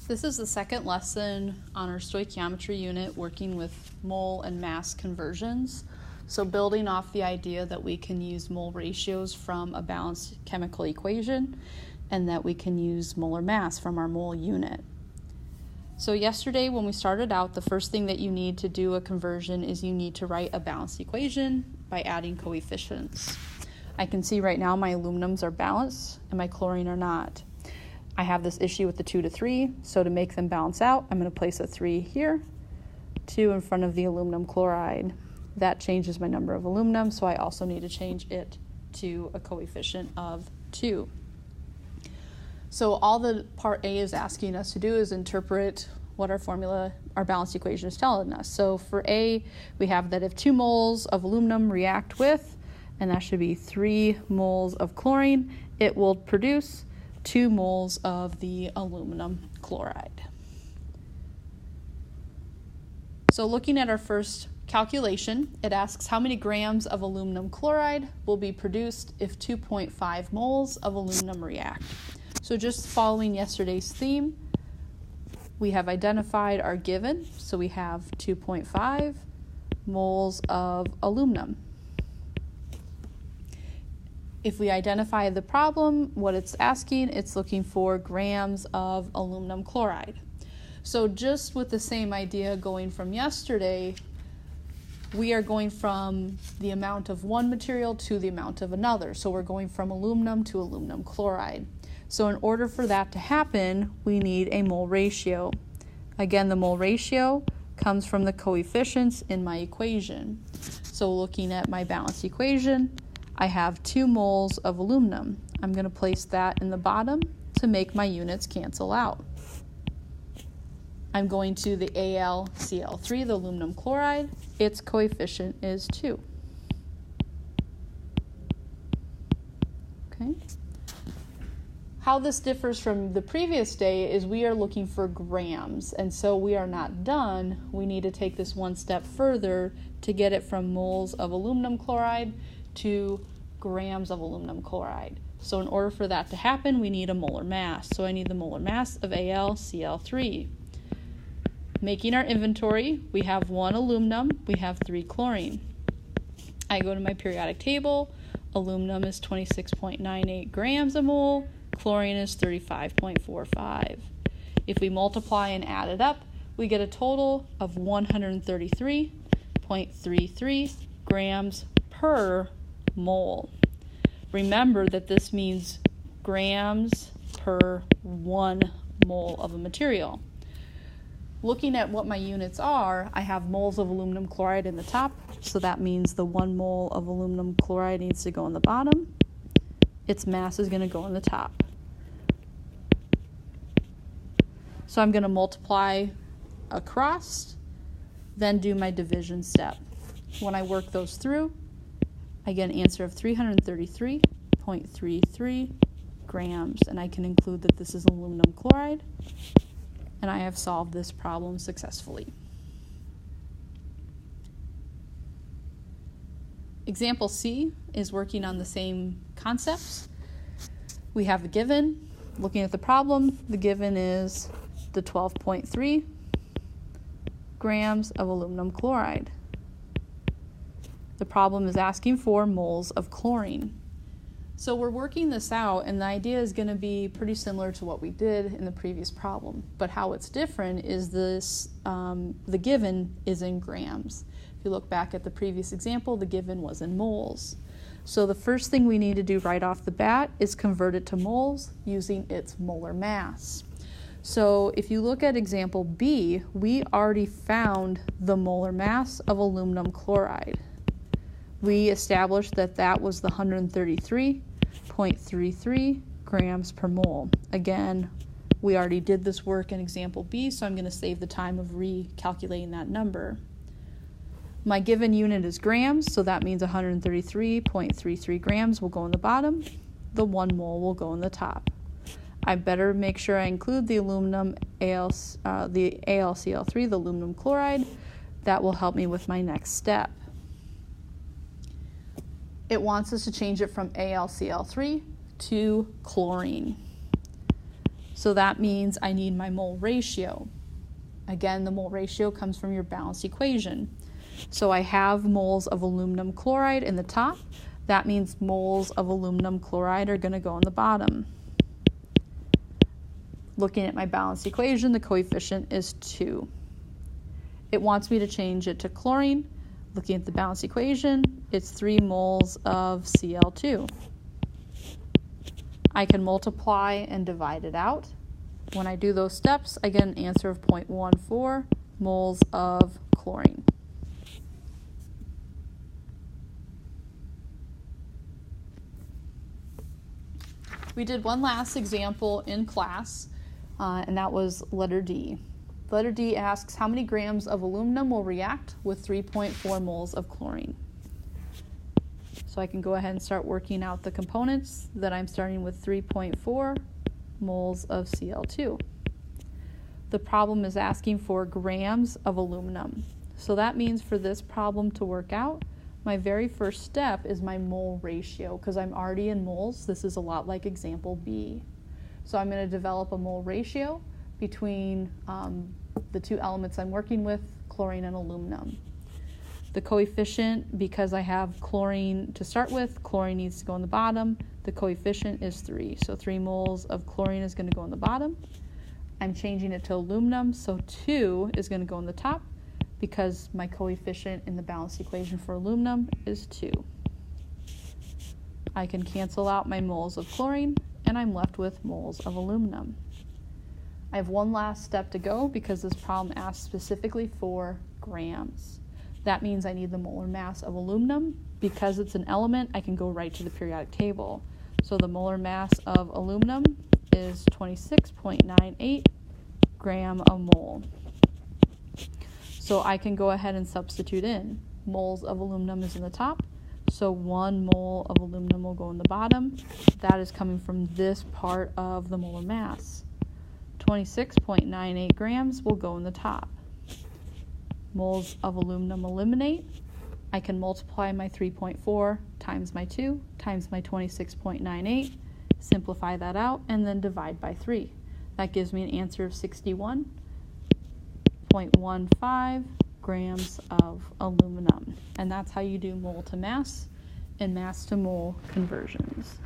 This is the second lesson on our stoichiometry unit working with mole and mass conversions. So building off the idea that we can use mole ratios from a balanced chemical equation and that we can use molar mass from our mole unit. So yesterday when we started out, the first thing that you need to do a conversion is you need to write a balanced equation by adding coefficients. I can see right now my aluminums are balanced and my chlorine are not. I have this issue with the 2 to 3, so to make them balance out, I'm going to place a 3 here, 2 in front of the aluminum chloride. That changes my number of aluminum, so I also need to change it to a coefficient of 2. So all the part A is asking us to do is interpret what our formula, our balanced equation is telling us. So for A, we have that if 2 moles of aluminum react with, and that should be 3 moles of chlorine, it will produce 2 moles of the aluminum chloride. So looking at our first calculation, it asks how many grams of aluminum chloride will be produced if 2.5 moles of aluminum react. So just following yesterday's theme, we have identified our given. So we have 2.5 moles of aluminum. If we identify the problem, what it's asking, it's looking for grams of aluminum chloride. So just with the same idea going from yesterday, we are going from the amount of one material to the amount of another. So we're going from aluminum to aluminum chloride. So in order for that to happen, we need a mole ratio. Again, the mole ratio comes from the coefficients in my equation. So looking at my balanced equation, I have 2 moles of aluminum. I'm going to place that in the bottom to make my units cancel out. I'm going to the AlCl3, the aluminum chloride. Its coefficient is 2. Okay. How this differs from the previous day is we are looking for grams, and so we are not done. We need to take this one step further to get it from moles of aluminum chloride to grams of aluminum chloride. So in order for that to happen, we need a molar mass. So I need the molar mass of AlCl3. Making our inventory, we have 1 aluminum, we have 3 chlorine. I go to my periodic table. Aluminum is 26.98 grams a mole, chlorine is 35.45. If we multiply and add it up, we get a total of 133.33 grams per mole. Remember that this means grams per 1 mole of a material. Looking at what my units are, I have moles of aluminum chloride in the top, so that means the 1 mole of aluminum chloride needs to go in the bottom. Its mass is going to go in the top. So I'm going to multiply across, then do my division step. When I work those through, I get an answer of 333.33 grams, and I can include that this is aluminum chloride, and I have solved this problem successfully. Example C is working on the same concepts. We have a given. Looking at the problem, the given is the 12.3 grams of aluminum chloride. The problem is asking for moles of chlorine. So we're working this out, and the idea is going to be pretty similar to what we did in the previous problem. But how it's different is this: the given is in grams. If you look back at the previous example, the given was in moles. So the first thing we need to do right off the bat is convert it to moles using its molar mass. So if you look at example B, we already found the molar mass of aluminum chloride. We established that that was the 133.33 grams per mole. Again, we already did this work in example B, so I'm going to save the time of recalculating that number. My given unit is grams, so that means 133.33 grams will go in the bottom. The 1 mole will go in the top. I better make sure I include the aluminum, the AlCl3, the aluminum chloride. That will help me with my next step. It wants us to change it from AlCl3 to chlorine. So that means I need my mole ratio. Again, the mole ratio comes from your balanced equation. So I have moles of aluminum chloride in the top. That means moles of aluminum chloride are going to go in the bottom. Looking at my balanced equation, the coefficient is 2. It wants me to change it to chlorine. Looking at the balanced equation, it's 3 moles of Cl2. I can multiply and divide it out. When I do those steps, I get an answer of 0.14 moles of chlorine. We did one last example in class, and that was letter D. Letter D asks how many grams of aluminum will react with 3.4 moles of chlorine. So I can go ahead and start working out the components. That I'm starting with 3.4 moles of Cl2. The problem is asking for grams of aluminum. So that means for this problem to work out, my very first step is my mole ratio, because I'm already in moles. This is a lot like example B. So I'm going to develop a mole ratio between the two elements I'm working with, chlorine and aluminum. The coefficient, because I have chlorine to start with, chlorine needs to go in the bottom. The coefficient is 3. So 3 moles of chlorine is going to go in the bottom. I'm changing it to aluminum, so 2 is going to go in the top because my coefficient in the balanced equation for aluminum is 2. I can cancel out my moles of chlorine, and I'm left with moles of aluminum. I have one last step to go because this problem asks specifically for grams. That means I need the molar mass of aluminum. Because it's an element, I can go right to the periodic table. So the molar mass of aluminum is 26.98 gram a mole. So I can go ahead and substitute in. Moles of aluminum is in the top, so 1 mole of aluminum will go in the bottom. That is coming from this part of the molar mass. 26.98 grams will go in the top. Moles of aluminum eliminate. I can multiply my 3.4 times my 2 times my 26.98, simplify that out, and then divide by 3. That gives me an answer of 61.15 grams of aluminum. And that's how you do mole to mass and mass to mole conversions.